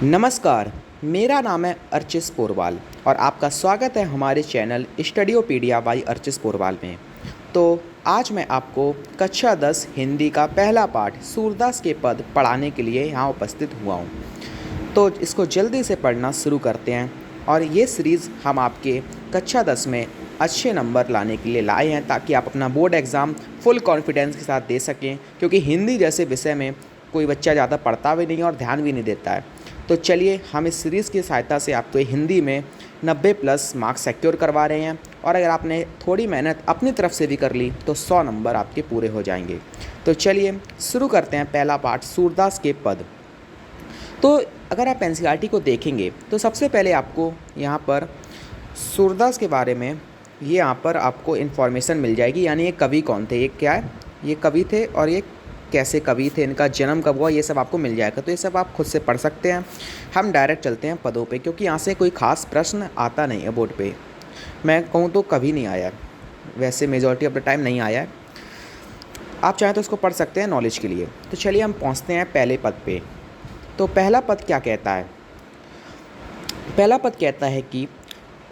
नमस्कार, मेरा नाम है अर्चिस पोरवाल और आपका स्वागत है हमारे चैनल स्टडियोपीडिया बाय अर्चिस पोरवाल में। तो आज मैं आपको कक्षा 10 हिंदी का पहला पाठ सूरदास के पद पढ़ाने के लिए यहाँ उपस्थित हुआ हूँ। तो इसको जल्दी से पढ़ना शुरू करते हैं और ये सीरीज़ हम आपके कक्षा 10 में अच्छे नंबर लाने के लिए लाए हैं ताकि आप अपना बोर्ड एग्ज़ाम फुल कॉन्फिडेंस के साथ दे सकें, क्योंकि हिंदी जैसे विषय में कोई बच्चा ज़्यादा पढ़ता भी नहीं है और ध्यान भी नहीं देता है। तो चलिए हम इस सीरीज़ की सहायता से आपको हिंदी में 90+ मार्क्स सिक्योर करवा रहे हैं और अगर आपने थोड़ी मेहनत अपनी तरफ से भी कर ली तो 100 नंबर आपके पूरे हो जाएंगे। तो चलिए शुरू करते हैं पहला पाठ सूरदास के पद। तो अगर आप एनसीईआरटी को देखेंगे तो सबसे पहले आपको यहाँ पर सूरदास के बारे में ये यहाँ पर आपको इन्फॉर्मेशन मिल जाएगी, यानी ये कवि कौन थे, ये क्या है, ये कवि थे और ये कैसे कवि थे, इनका जन्म कब हुआ, ये सब आपको मिल जाएगा। तो ये सब आप खुद से पढ़ सकते हैं। हम डायरेक्ट चलते हैं पदों पे, क्योंकि यहाँ से कोई ख़ास प्रश्न आता नहीं है बोर्ड पे। मैं कहूँ तो कभी नहीं आया है, वैसे मेजॉरिटी ऑफ द टाइम नहीं आया है। आप चाहें तो इसको पढ़ सकते हैं नॉलेज के लिए। तो चलिए हम पहुँचते हैं पहले पद पे। तो पहला पद क्या कहता है? पहला पद कहता है कि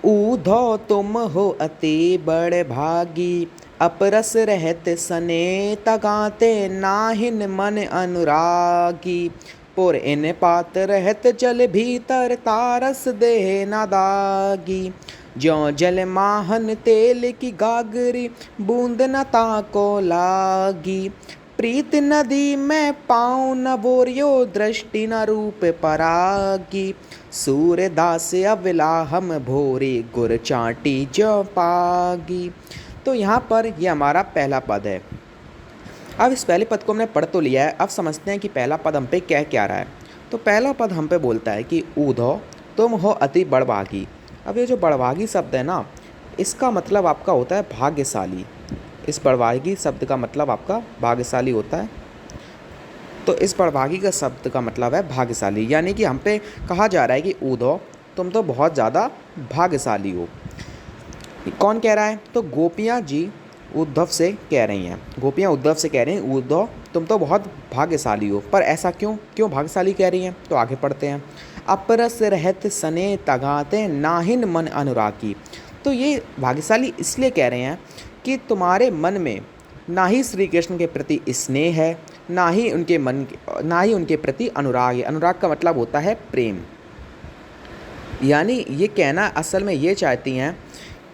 ऊधो तुम हो अति बड़ भागी, अपरस रहत सने तगाते नाहिन मन अनुरागी, पुर इन पात रहत जल भीतर तारस देह न दागी, ज्यों जल माहन तेल की गागरी बूंद न ताको लागी, प्रीत नदी में पाँव न बोरियो दृष्टि न रूप परागी, सूरदास अविला हम भोरे गुर चाटी जो पागी। तो यहाँ पर ये हमारा पहला पद है। अब इस पहले पद को हमने पढ़ तो लिया है, अब समझते हैं कि पहला पद हम पे क्या रहा है। तो पहला पद हम पे बोलता है कि ऊधो तुम हो अति बड़भागी। अब ये जो बड़भागी शब्द है ना, इसका मतलब आपका होता है भाग्यशाली। इस बड़भागी शब्द का मतलब आपका भाग्यशाली होता है। तो इस बड़भागी का शब्द का मतलब है भाग्यशाली, यानी कि हम पे कहा जा रहा है कि ऊधो तुम तो बहुत ज़्यादा भाग्यशाली हो। कौन कह रहा है? तो गोपियाँ जी उद्धव से कह रही हैं। गोपियाँ उद्धव से कह रही हैं उद्धव तुम तो बहुत भाग्यशाली हो। पर ऐसा क्यों भाग्यशाली कह रही हैं? तो आगे पढ़ते हैं। अपरस रहत सने तगाते नाहिन मन अनुरागी। तो ये भाग्यशाली इसलिए कह रहे हैं कि तुम्हारे मन में ना ही श्री कृष्ण के प्रति स्नेह है, ना ही उनके प्रति अनुराग है। अनुराग का मतलब होता है प्रेम। यानी ये कहना असल में ये चाहती हैं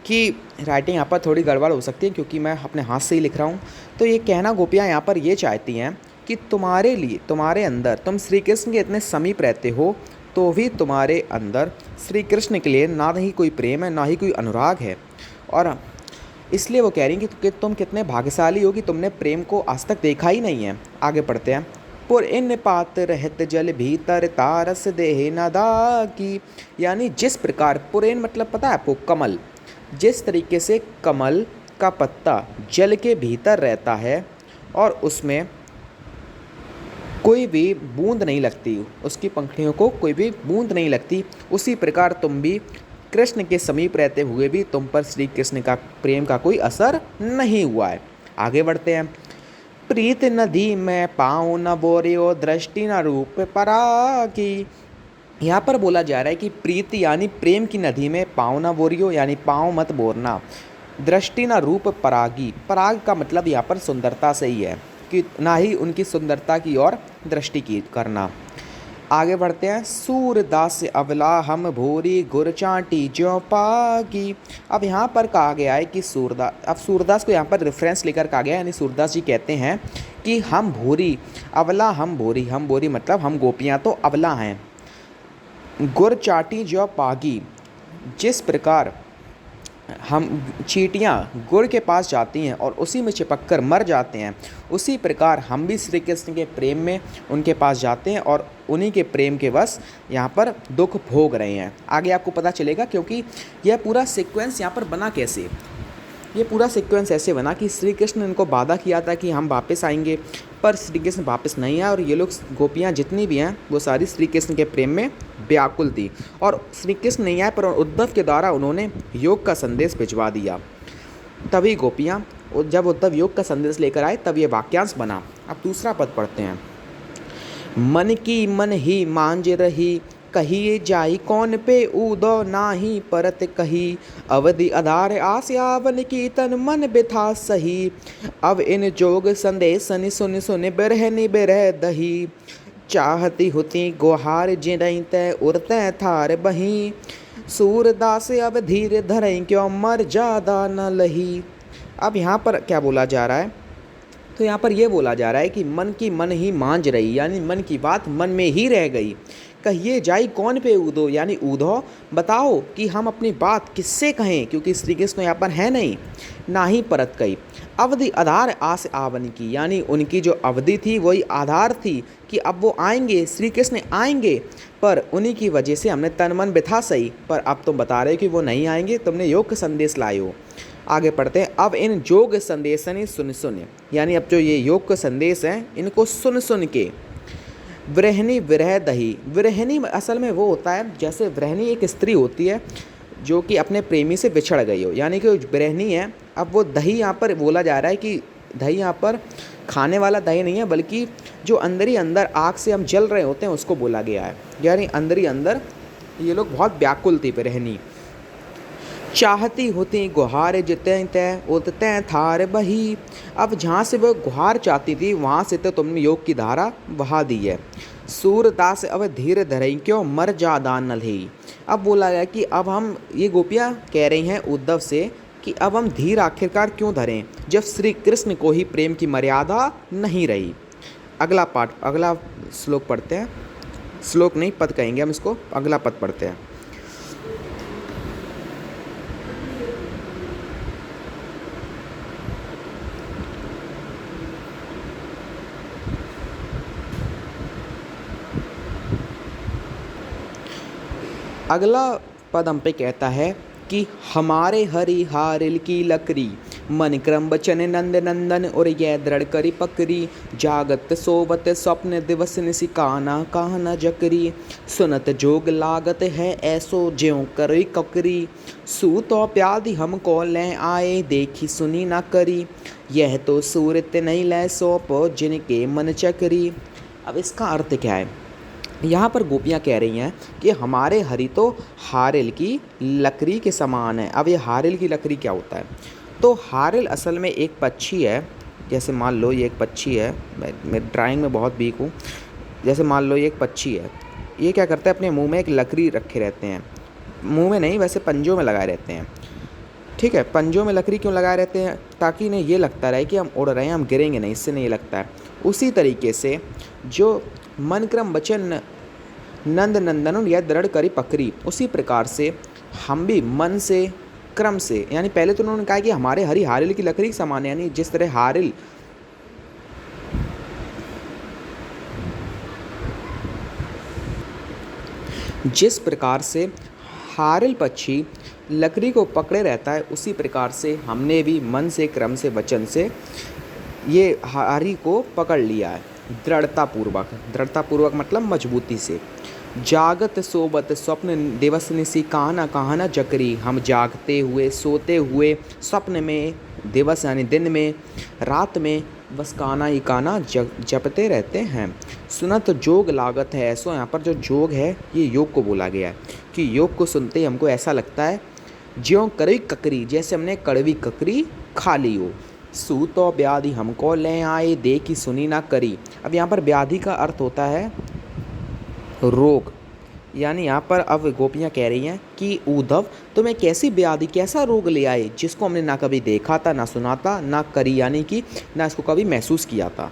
कि राइटिंग यहाँ पर थोड़ी गड़बड़ हो सकती है क्योंकि मैं अपने हाथ से ही लिख रहा हूँ। तो ये कहना गोपियाँ यहाँ पर ये चाहती हैं कि तुम्हारे अंदर तुम श्री कृष्ण के इतने समीप रहते हो तो भी तुम्हारे अंदर श्री कृष्ण के लिए ना ही कोई प्रेम है, ना ही कोई अनुराग है। और इसलिए वो कह रही हैं कि तुम कितने भाग्यशाली हो कि तुमने प्रेम को आज तक देखा ही नहीं है। आगे पढ़ते हैं। पुर इन पात रहत जल भीतर तारस देह नदा की, यानी जिस प्रकार पुरेन मतलब पता है आपको, कमल। जिस तरीके से कमल का पत्ता जल के भीतर रहता है और उसमें कोई भी बूंद नहीं लगती, उसकी पंखुड़ियों को कोई भी बूंद नहीं लगती, उसी प्रकार तुम भी कृष्ण के समीप रहते हुए भी तुम पर श्री कृष्ण का प्रेम का कोई असर नहीं हुआ है। आगे बढ़ते हैं। प्रीत नदी में पाँव न बोरियो दृष्टि न रूप परागी। यहाँ पर बोला जा रहा है कि प्रीति यानी प्रेम की नदी में पाँव न बोरियो, यानी पाँव मत बोरना, दृष्टि न रूप परागी। पराग का मतलब यहाँ पर सुंदरता से ही है कि ना ही उनकी सुंदरता की ओर दृष्टि की करना। आगे बढ़ते हैं। सूरदास अवला हम भोरी गुर चाटी ज्यों पागी। अब यहाँ पर कहा गया है कि सूरदास को यहाँ पर रेफरेंस लेकर कहा गया है, यानी सूरदास जी कहते हैं कि हम भोरी अवला हम भोरी मतलब हम गोपियाँ तो अवला हैं। गुर चाटी ज्यों पागी, जिस प्रकार हम चींटियाँ गुड़ के पास जाती हैं और उसी में चिपक कर मर जाते हैं, उसी प्रकार हम भी श्री कृष्ण के प्रेम में उनके पास जाते हैं और उन्हीं के प्रेम के बस यहाँ पर दुख भोग रहे हैं। आगे आपको पता चलेगा, क्योंकि यह पूरा सीक्वेंस यहाँ पर बना कैसे। ये पूरा सीक्वेंस ऐसे बना कि श्री कृष्ण ने इनको वादा किया था कि हम वापस आएंगे, पर श्री कृष्ण वापस नहीं आए और ये लोग गोपियाँ जितनी भी हैं वो सारी श्री कृष्ण के प्रेम में व्याकुल थी और श्री कृष्ण नहीं आए, पर उद्धव के द्वारा उन्होंने योग का संदेश भिजवा दिया। तभी गोपियाँ जब उद्धव योग का संदेश लेकर आए तब ये वाक्यांश बना। अब दूसरा पद पढ़ते हैं। मन की मन ही मांझ रही कहिए जाई कौन पे ऊदो नाही परत कही, अवधि आधार आस्यावन की तन मन बिथा सही। अब इन जोग संदेशन सुन सुन बिरहनि बिरह दही, चाहती होती गुहार जिरई तय उड़ते थार बही, सूरदास अब धीर धरई क्यों मर ज्यादा न लही। अब यहाँ पर क्या बोला जा रहा है, तो यहाँ पर यह बोला जा रहा है कि मन की मन ही मांझ रही, यानी मन की बात मन में ही रह गई। कहिए जाई कौन पे ऊदो, यानी ऊधो बताओ कि हम अपनी बात किससे कहें, क्योंकि श्री कृष्ण यहाँ पर है नहीं। ना ही परत कही, अवधि आधार आस आवन की, यानी उनकी जो अवधि थी वही आधार थी कि अब वो आएंगे, श्री कृष्ण आएंगे, पर उन्हीं की वजह से हमने तन मन बिथा सही, पर अब तुम बता रहे हो कि वो नहीं आएंगे, तुमने योग संदेश लाए हो। आगे पढ़ते हैं। अब इन योग संदेश सुन सुन, यानी अब जो ये योग का संदेश हैं इनको सुन सुन के, विरहनी विरह दही, विरहनी असल में वो होता है जैसे विरहनी एक स्त्री होती है जो कि अपने प्रेमी से बिछड़ गई हो, यानी कि विरहनी है। अब वो दही यहाँ पर बोला जा रहा है कि दही यहाँ पर खाने वाला दही नहीं है, बल्कि जो अंदर ही अंदर आग से हम जल रहे होते हैं उसको बोला गया है, यानी अंदर ही अंदर ये लोग बहुत व्याकुल थी विरहनी। चाहती होती गुहार जिते तय उतते थार बही, अब जहाँ से वह गुहार चाहती थी वहाँ से तो तुमने योग की धारा बहा दी है। सूरदास अब धीर धरई क्यों मर जादा नल्ही, अब बोला गया कि अब हम, ये गोपियाँ कह रही हैं उद्धव से कि अब हम धीर आखिरकार क्यों धरें जब श्री कृष्ण को ही प्रेम की मर्यादा नहीं रही। अगला पाठ, अगला श्लोक पढ़ते हैं, श्लोक नहीं पद कहेंगे हम इसको, अगला पद पढ़ते हैं। अगला पद हम पे कहता है कि हमारे हरि हारिल की लकड़ी, मन क्रम बचन नंद नंदन और यह दृढ़ करी पकड़ी, जागत सोवत स्वप्न दिवस निसी काना कहना जकरी, सुनत जोग लागत है ऐसो ज्यों करी ककरी, सू तो प्यादि हमको ले आए देखी सुनी ना करी, यह तो सूरत नहीं ले सौंपो जिनके मन चकरी। अब इसका अर्थ क्या है, यहाँ पर गोपियाँ कह रही हैं कि हमारे हरि तो हारिल की लकड़ी के समान है। अब ये हारिल की लकड़ी क्या होता है, तो हारिल असल में एक पक्षी है। जैसे मान लो ये एक पक्षी है, मैं ड्राइंग में बहुत वीक हूँ। जैसे मान लो ये एक पक्षी है, ये क्या करता है अपने मुंह में एक लकड़ी रखे रहते हैं, मुंह में नहीं वैसे पंजों में लगाए रहते हैं, ठीक है। पंजों में लकड़ी क्यों लगाए रहते हैं, ताकि इन्हें ये लगता रहे कि हम उड़ रहे हैं, हम गिरेंगे नहीं, इससे नहीं लगता है। उसी तरीके से जो मन क्रम बचन नंद नंदन या दृढ़ करी पकड़ी, उसी प्रकार से हम भी मन से क्रम से, यानी पहले तो उन्होंने कहा कि हमारे हरि हारिल की लकड़ी समान है, यानी जिस तरह हारिल जिस प्रकार से हारिल पक्षी लकड़ी को पकड़े रहता है, उसी प्रकार से हमने भी मन से क्रम से वचन से ये हारी को पकड़ लिया है, दृढ़तापूर्वक। दृढ़तापूर्वक मतलब मजबूती से। जागत सोबत स्वप्न दिवस निसी कहना कहना जकरी, हम जागते हुए सोते हुए स्वप्न में, दिवस यानी दिन में, रात में बस काना ही काना जपते रहते हैं। सुनत जोग लागत है ऐसो, यहाँ पर जो जोग है ये योग को बोला गया है कि योग को सुनते ही हमको ऐसा लगता है ज्यों कड़वी ककरी, जैसे हमने कड़वी ककरी खा ली हो। सू तो व्याधि हमको ले आए देखी सुनी ना करी। अब यहाँ पर व्याधि का अर्थ होता है रोग, यानी यहाँ पर अब गोपियाँ कह रही हैं कि उद्धव तुम्हें कैसी व्याधि, कैसा रोग ले आए जिसको हमने ना कभी देखा था, ना सुना था, ना करी यानी कि ना इसको कभी महसूस किया था।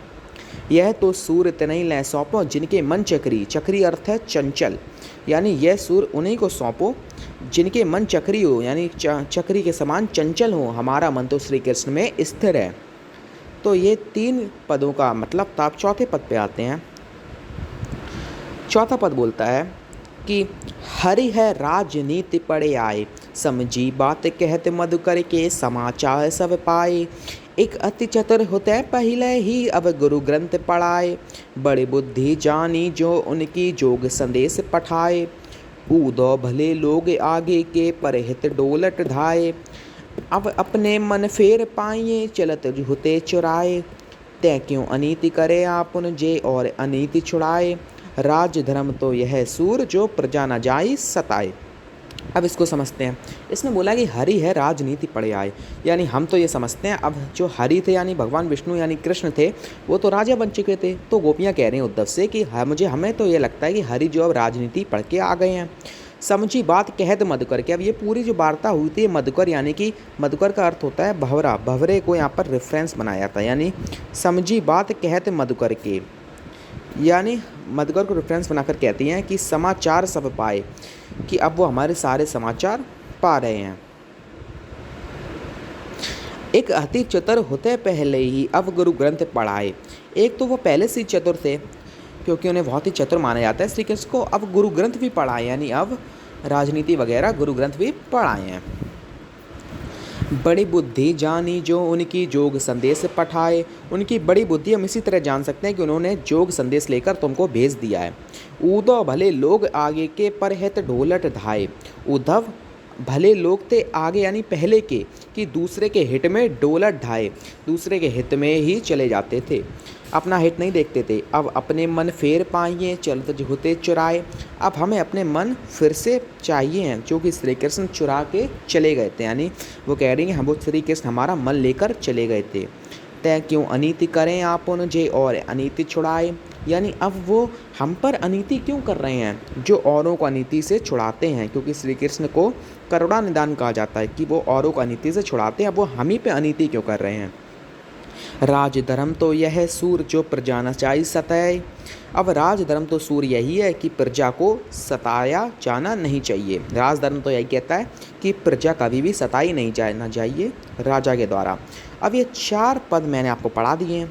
यह तो सूर तनई ले सौंपो जिनके मन चक्री, चक्री अर्थ है चंचल, यानी यह सूर उन्हीं को सौंपो जिनके मन चक्री हो, यानी चक्री के समान चंचल हो। हमारा मन तो श्री कृष्ण में स्थिर है। तो ये 3 पदों का मतलब था। आप चौथे पद पे आते हैं। चौथा पद बोलता है कि हरि है राजनीति पड़े आए, समझी बात कहते मधुकर के समाचार सब पाए। एक अति चतुर होते पहले ही अब गुरु ग्रंथ पढ़ाए, बड़े बुद्धि जानी जो उनकी जोग संदेश पठाए। ऊदो भले लोग आगे के परहित डोलट धाए, अब अपने मन फेर पाइए चलत होते चुराए। तय क्यों अनीति करे आपुन जे और अनीति छुड़ाए, राज धर्म तो यह सूर जो प्रजा न जाई सताए। अब इसको समझते हैं। इसमें बोला कि हरि है राजनीति पढ़े आए, यानी हम तो ये समझते हैं अब जो हरि थे यानी भगवान विष्णु यानी कृष्ण थे वो तो राजा बन चुके थे। तो गोपियाँ कह रही हैं उद्धव से कि हमें तो ये लगता है कि हरि जो अब राजनीति पढ़ के आ गए हैं। समझी बात कहत मधुकर के। अब ये पूरी जो वार्ता हुई थी मधुकर यानी कि मधुकर का अर्थ होता है भंवरा, भंवरे को यहाँ पर रेफरेंस बनाया था, यानी समझी बात कहत मधुकर के, यानी मधुकर को रेफरेंस बनाकर कहती हैं कि समाचार सब पाए, कि अब वो हमारे सारे समाचार पा रहे हैं। एक अति चतुर होते पहले ही अब गुरु ग्रंथ पढ़ाए। एक तो वो पहले से ही चतुर थे क्योंकि उन्हें बहुत ही चतुर माना जाता है श्री कृष्ण को, अब गुरु ग्रंथ भी पढ़ाए, यानी अब राजनीति वगैरह गुरु ग्रंथ भी पढ़ाए हैं। बड़ी बुद्धि जानी जो उनकी जोग संदेश पठाए। उनकी बड़ी बुद्धि हम इसी तरह जान सकते हैं कि उन्होंने जोग संदेश लेकर तुमको भेज दिया है। उद्धव भले लोग आगे के पर हित ढोलट धाए। उद्धव भले लोग थे आगे यानी पहले के, कि दूसरे के हित में डोलट ढाए, दूसरे के हित में ही चले जाते थे, अपना हित नहीं देखते थे। अब अपने मन फेर पाइए चलत होते चुराए। अब हमें अपने मन फिर से चाहिए हैं जो कि श्री कृष्ण चुरा के चले गए थे, यानी वो कह रही हैं हम वो श्री कृष्ण हमारा मन लेकर चले गए थे। तय क्यों अनीति करें आप जे और अनीति छुड़ाए, यानी अब वो हम पर अनीति क्यों कर रहे हैं जो औरों को अनीति से छुड़ाते हैं, क्योंकि श्री कृष्ण को करुणा निदान कहा जाता है कि वो औरों को अनीति से छुड़ाते हैं, अब वो हम ही पे अनीति क्यों कर रहे हैं। राज धर्म तो यह सूर जो प्रजा न चाही सताए। अब राज धर्म तो सूर यही है कि प्रजा को सताया जाना नहीं चाहिए। राज धर्म तो यही कहता है कि प्रजा कभी भी सताई नहीं जाना चाहिए राजा के द्वारा। अब ये 4 पद मैंने आपको पढ़ा दिए हैं।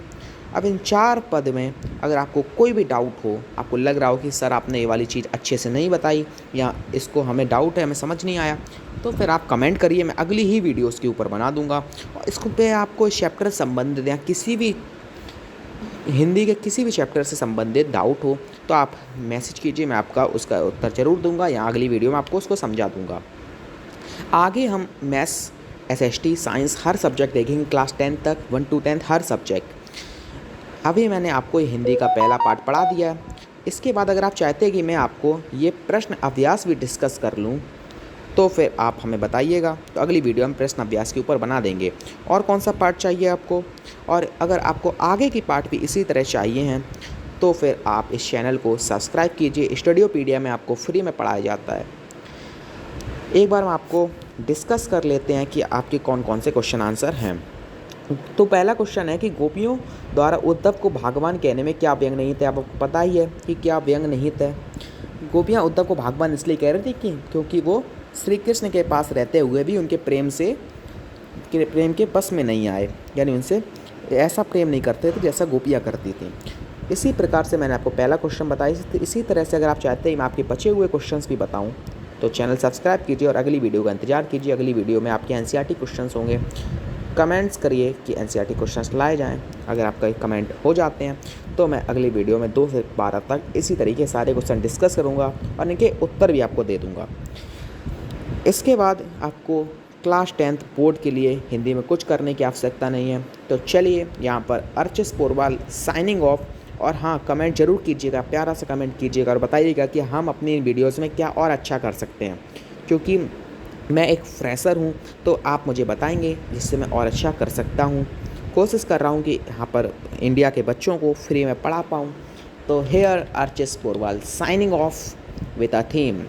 अब इन 4 पद में अगर आपको कोई भी डाउट हो, आपको लग रहा हो कि सर आपने ये वाली चीज़ अच्छे से नहीं बताई या इसको हमें डाउट है, हमें समझ नहीं आया, तो फिर आप कमेंट करिए, मैं अगली ही वीडियो उसके ऊपर बना दूंगा। और इसको पे आपको चैप्टर संबंधित या किसी भी हिंदी के किसी भी चैप्टर से संबंधित डाउट हो तो आप मैसेज कीजिए, मैं आपका उसका उत्तर ज़रूर दूंगा या अगली वीडियो में आपको उसको समझा दूंगा। आगे हम मैथ्स, SST, साइंस हर सब्जेक्ट देखेंगे क्लास 10 तक, 1 to 10 हर सब्जेक्ट। अभी मैंने आपको हिंदी का पहला पार्ट पढ़ा दिया है। इसके बाद अगर आप चाहते हैं कि मैं आपको ये प्रश्न अभ्यास भी डिस्कस कर लूँ तो फिर आप हमें बताइएगा, तो अगली वीडियो हम प्रश्न अभ्यास के ऊपर बना देंगे। और कौन सा पार्ट चाहिए आपको, और अगर आपको आगे की पार्ट भी इसी तरह चाहिए हैं तो फिर आप इस चैनल को सब्सक्राइब कीजिए। स्टूडियोपीडिया में आपको फ्री में पढ़ाया जाता है। एक बार हम आपको डिस्कस कर लेते हैं कि आपके कौन कौन से क्वेश्चन आंसर हैं। तो पहला क्वेश्चन है कि गोपियों द्वारा उद्धव को भगवान कहने में क्या व्यंग नहीं थे। आपको पता ही है कि क्या व्यंग नहीं थे। गोपियाँ उद्धव को भगवान इसलिए कह रही थी कि क्योंकि वो श्री कृष्ण के पास रहते हुए भी उनके प्रेम के बस में नहीं आए, यानी उनसे ऐसा प्रेम नहीं करते थे जैसा गोपियाँ करती थी। इसी प्रकार से मैंने आपको पहला क्वेश्चन बताया। इसी तरह से अगर आप चाहते हैं मैं आपके बचे हुए क्वेश्चंस भी बताऊं तो चैनल सब्सक्राइब कीजिए और अगली वीडियो का इंतजार कीजिए। अगली वीडियो में आपके NCERT क्वेश्चंस होंगे। कमेंट्स करिए कि NCERT क्वेश्चंस लाए जाएं। अगर आपका कमेंट हो जाते हैं तो मैं अगली वीडियो में 2 से 12 तक इसी तरीके सारे क्वेश्चन डिस्कस करूँगा और इनके उत्तर भी आपको दे दूँगा। इसके बाद आपको क्लास 10th बोर्ड के लिए हिंदी में कुछ करने की आवश्यकता नहीं है। तो चलिए यहाँ पर अर्चिस पोरवाल साइनिंग ऑफ। और हाँ, कमेंट जरूर कीजिएगा, प्यारा सा कमेंट कीजिएगा और बताइएगा कि हम अपनी वीडियोज़ में क्या और अच्छा कर सकते हैं, क्योंकि मैं एक फ्रेशर हूँ तो आप मुझे बताएंगे जिससे मैं और अच्छा कर सकता हूँ। कोशिश कर रहा हूँ कि यहाँ पर इंडिया के बच्चों को फ्री में पढ़ा पाऊँ। तो here Archis Porwal signing off with a theme.